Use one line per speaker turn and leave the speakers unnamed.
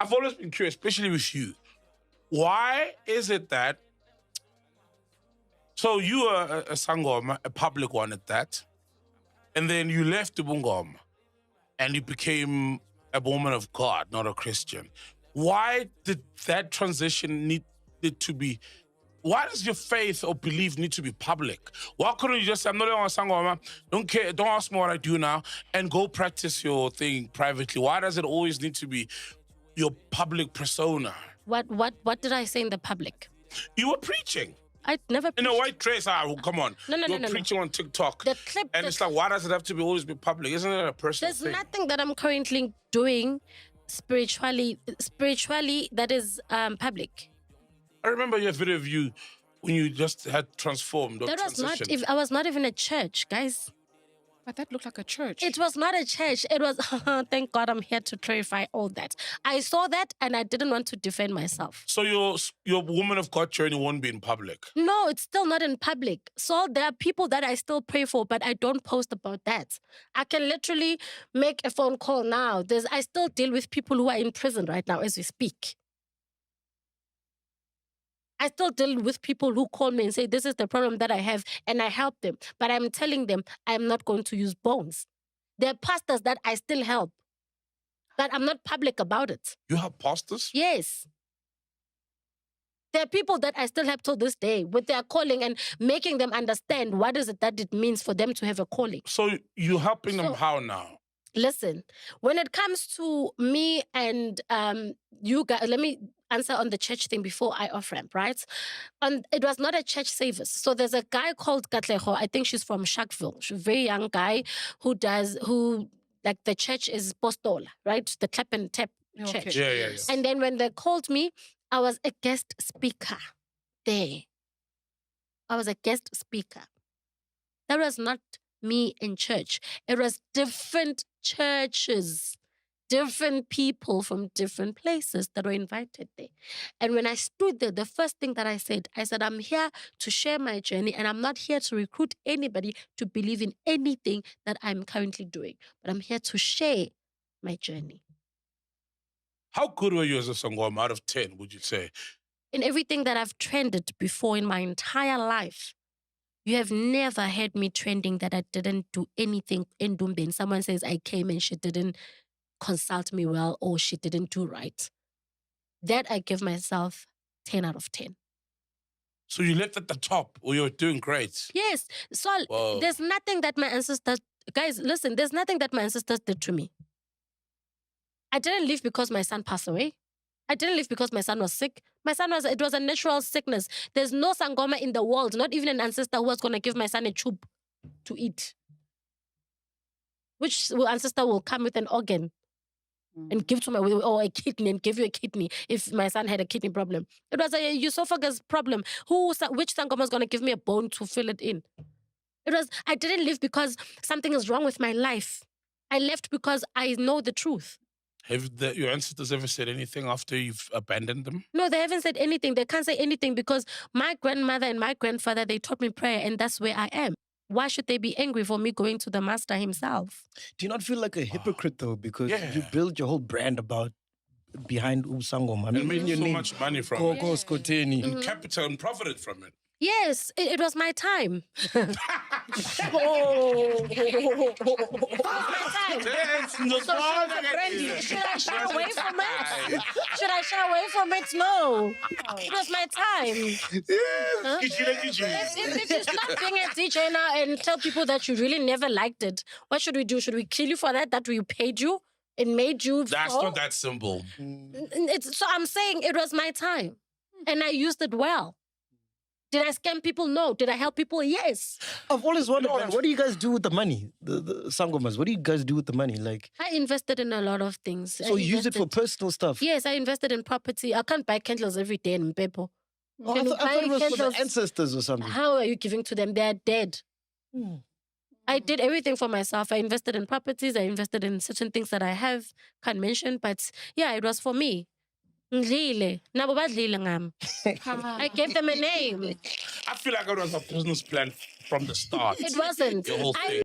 I've always been curious, especially with you. Why is it that... So you were a sangoma, a public one at that, and then you left the Bungoma and you became a woman of God, not a Christian. Why did that transition need to be... Why does your faith or belief need to be public? Why couldn't you just say, I'm not a sangoma, don't care, don't ask me what I do now, and go practice your thing privately? Why does it always need to be your public persona?
What did I say in the public?
You were preaching.
I never preached.
In a white dress, come on.
No.
You're preaching on TikTok.
The clip,
and it's like, why does it have to be always be public? Isn't it a personal thing?
There's nothing that I'm currently doing spiritually that is public.
I remember your video of you when you just had transformed or
That was not.
transitioned.
I was not even a church, guys.
But that looked like a church.
It was not a church. It was. Thank God, I'm here to clarify all that. I saw that, and I didn't want to defend myself.
So your woman of God journey won't be in public?
No, it's still not in public. So there are people that I still pray for, but I don't post about that. I can literally make a phone call now. I still deal with people who are in prison right now as we speak. I still deal with people who call me and say, this is the problem that I have, and I help them. But I'm telling them I'm not going to use bones. There are pastors that I still help, but I'm not public about it.
You have pastors?
Yes. There are people that I still help till this day with their calling and making them understand what is it that it means for them to have a calling.
So you're helping them how now?
Listen, when it comes to me and you guys, let me answer on the church thing before I off-ramp, right? And it was not a church service. So there's a guy called Katleho. I think she's from Sharkville. She's a very young guy who like the church is Postola, right? The clap and tap church.
Yeah.
And then when they called me, I was a guest speaker there. I was a guest speaker. That was not me in church. It was different churches, different people from different places that were invited there. And when I stood there, the first thing that I said, I'm here to share my journey, and I'm not here to recruit anybody to believe in anything that I'm currently doing, but I'm here to share my journey.
How good were you as a sangoma out of 10, would you say?
In everything that I've trended before in my entire life, you have never heard me trending that I didn't do anything in Dumbe. Someone says I came and she didn't consult me well or she didn't do right. That I give myself 10 out of 10.
So you left at the top, or you're doing great?
Yes. So there's nothing that my ancestors... Guys, listen, there's nothing that my ancestors did to me. I didn't leave because my son passed away. I didn't leave because my son was sick. It was a natural sickness. There's no sangoma in the world, not even an ancestor who was going to give my son a tube to eat. Which ancestor will come with an organ and give to or a kidney and give you a kidney if my son had a kidney problem? It was a esophagus problem. Which sangoma is going to give me a bone to fill it in? I didn't leave because something is wrong with my life. I left because I know the truth.
Have your ancestors ever said anything after you've abandoned them?
No, they haven't said anything. They can't say anything because my grandmother and my grandfather, they taught me prayer, and that's where I am. Why should they be angry for me going to the master himself?
Do you not feel like a hypocrite, though? Because you build your whole brand behind Usangoma. I mean,
made so much money from
Gogo,
it.
Skhotheni.
And capital and profited from it.
Yes, it was my time.
My
time. Should I shy away from it? Should I shy away from it? No. It was my time. Huh? If you stop being a DJ now and tell people that you really never liked it, what should we do? Should we kill you for that we paid you? It made you...
That's not that simple.
So I'm saying it was my time. And I used it well. Did I scam people? No. Did I help people? Yes.
I've always wondered, what do you guys do with the money? The sangomas, what do you guys do with the money? Like,
I invested in a lot of things.
So you use it for personal stuff?
Yes, I invested in property. I can't buy candles every day in Mpepo.
Oh, I thought it was for the ancestors or something.
How are you giving to them? They're dead. I did everything for myself. I invested in properties. I invested in certain things that I have. Can't mention, but yeah, it was for me. I gave them a name.
I feel like it was a business plan from the start.
It wasn't.
The whole thing.